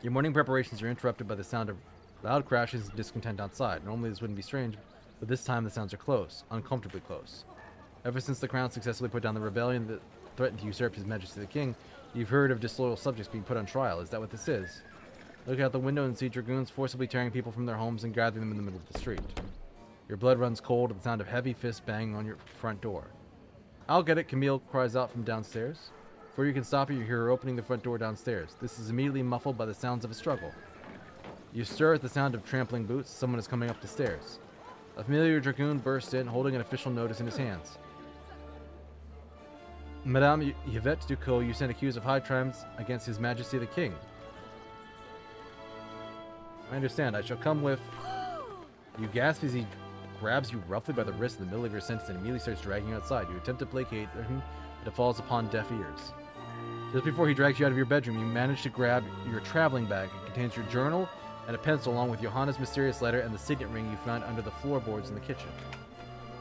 Your morning preparations are interrupted by the sound of loud crashes and discontent outside. Normally this wouldn't be strange, but this time the sounds are close, uncomfortably close. Ever since the crown successfully put down the rebellion that threatened to usurp His Majesty the King, you've heard of disloyal subjects being put on trial. Is that what this is? Look out the window and see dragoons forcibly tearing people from their homes and gathering them in the middle of the street. Your blood runs cold at the sound of heavy fists banging on your front door. I'll get it, Camille cries out from downstairs. Before you can stop her, you hear her opening the front door downstairs. This is immediately muffled by the sounds of a struggle. You stir at the sound of trampling boots. Someone is coming up the stairs. A familiar dragoon bursts in, holding an official notice in his hands. Madame Yvette Ducot, you stand accused of high crimes against His Majesty the King. I understand. I shall come with... You gasp as he grabs you roughly by the wrist in the middle of your sentence and immediately starts dragging you outside. You attempt to placate him, but it falls upon deaf ears. Just before he drags you out of your bedroom, you manage to grab your traveling bag. It contains your journal and a pencil along with Johanna's mysterious letter and the signet ring you found under the floorboards in the kitchen.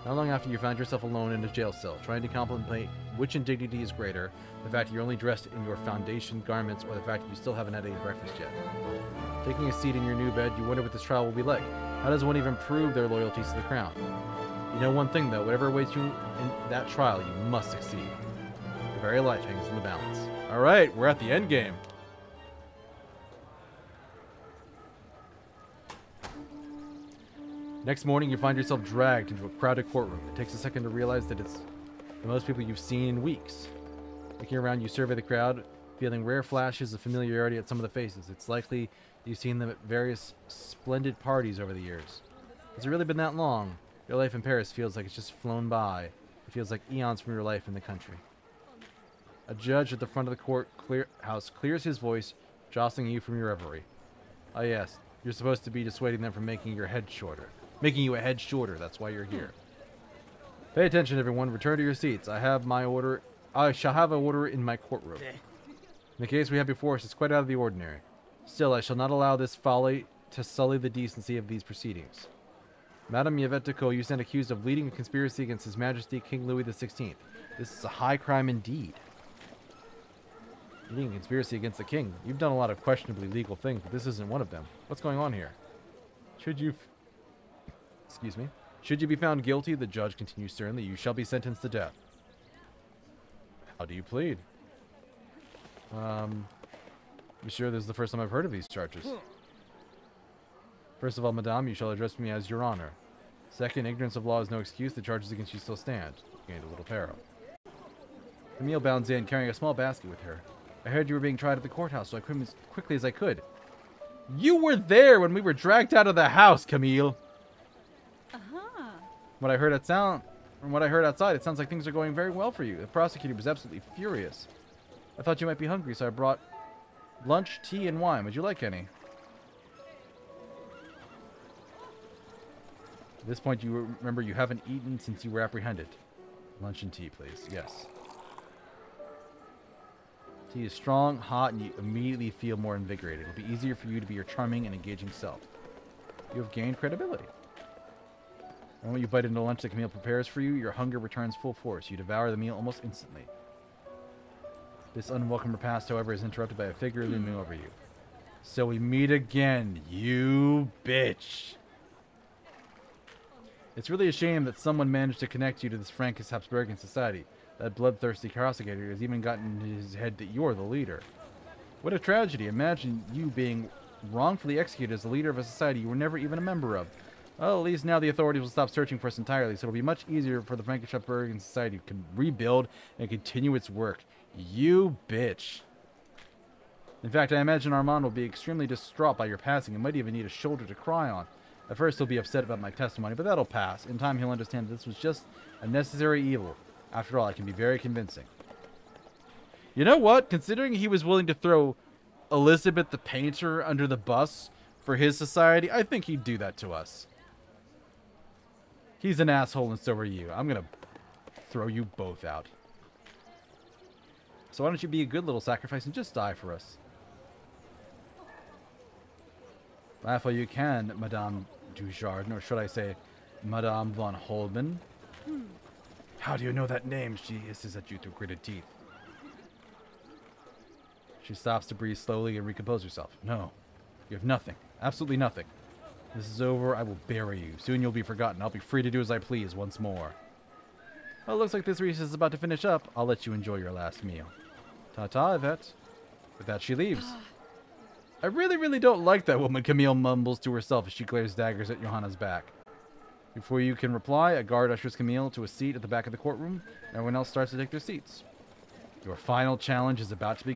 Not long after, you found yourself alone in a jail cell, trying to contemplate which indignity is greater, the fact that you're only dressed in your foundation garments or the fact that you still haven't had any breakfast yet. Taking a seat in your new bed, you wonder what this trial will be like. How does one even prove their loyalties to the crown? You know one thing, though. Whatever awaits you in that trial, you must succeed. Your very life hangs in the balance. All right, we're at the end game. Next morning, you find yourself dragged into a crowded courtroom. It takes a second to realize that it's the most people you've seen in weeks. Looking around, you survey the crowd, feeling rare flashes of familiarity at some of the faces. It's likely you've seen them at various splendid parties over the years. Has it really been that long? Your life in Paris feels like it's just flown by. It feels like eons from your life in the country. A judge at the front of the courthouse clears his voice, jostling you from your reverie. Ah, yes. You're supposed to be dissuading them from making your head shorter. Making you a head shorter. That's why you're here. Pay attention, everyone. Return to your seats. I shall have an order in my courtroom. In the case we have before us, it's quite out of the ordinary. Still, I shall not allow this folly to sully the decency of these proceedings. Madame Yvette Ducot, you stand accused of leading a conspiracy against His Majesty King Louis XVI. This is a high crime indeed. Leading a conspiracy against the king. You've done a lot of questionably legal things, but this isn't one of them. What's going on here? Should you be found guilty, the judge continues sternly, you shall be sentenced to death. How do you plead? Monsieur, this is the first time I've heard of these charges. First of all, madame, you shall address me as Your Honor. Second, ignorance of law is no excuse. The charges against you still stand. You gained a little peril. Camille bounds in, carrying a small basket with her. I heard you were being tried at the courthouse, so I came as quickly as I could. You were there when we were dragged out of the house, Camille! Uh-huh. From what I heard outside, it sounds like things are going very well for you. The prosecutor was absolutely furious. I thought you might be hungry, so I brought lunch, tea, and wine. Would you like any? At this point, you remember you haven't eaten since you were apprehended. Lunch and tea, please. Yes. Tea is strong, hot, and you immediately feel more invigorated. It'll be easier for you to be your charming and engaging self. You have gained credibility. And when you bite into lunch that Camille prepares for you, your hunger returns full force. You devour the meal almost instantly. This unwelcome repast, however, is interrupted by a figure looming over you. So we meet again, you bitch. It's really a shame that someone managed to connect you to this Frankish Habsburgian society. That bloodthirsty prosecutor has even gotten in his head that you're the leader. What a tragedy. Imagine you being wrongfully executed as the leader of a society you were never even a member of. Well, at least now the authorities will stop searching for us entirely, so it'll be much easier for the Frankish Habsburgian society to rebuild and continue its work. You bitch. In fact, I imagine Armand will be extremely distraught by your passing and might even need a shoulder to cry on. At first, he'll be upset about my testimony, but that'll pass. In time, he'll understand that this was just a necessary evil. After all, I can be very convincing. You know what? Considering he was willing to throw Elizabeth the Painter under the bus for his society, I think he'd do that to us. He's an asshole and so are you. I'm going to throw you both out. So why don't you be a good little sacrifice and just die for us? Laugh while you can, Madame Dujardin, or should I say, Madame von Holben. How do you know that name? She hisses at you through gritted teeth. She stops to breathe slowly and recompose herself. No, you have nothing. Absolutely nothing. This is over. I will bury you. Soon you'll be forgotten. I'll be free to do as I please once more. Well, it looks like this recess is about to finish up. I'll let you enjoy your last meal. Ta-ta, Yvette. With that, she leaves. I really don't like that woman, Camille mumbles to herself as she glares daggers at Johanna's back. Before you can reply, a guard ushers Camille to a seat at the back of the courtroom. Everyone else starts to take their seats. Your final challenge is about to begin.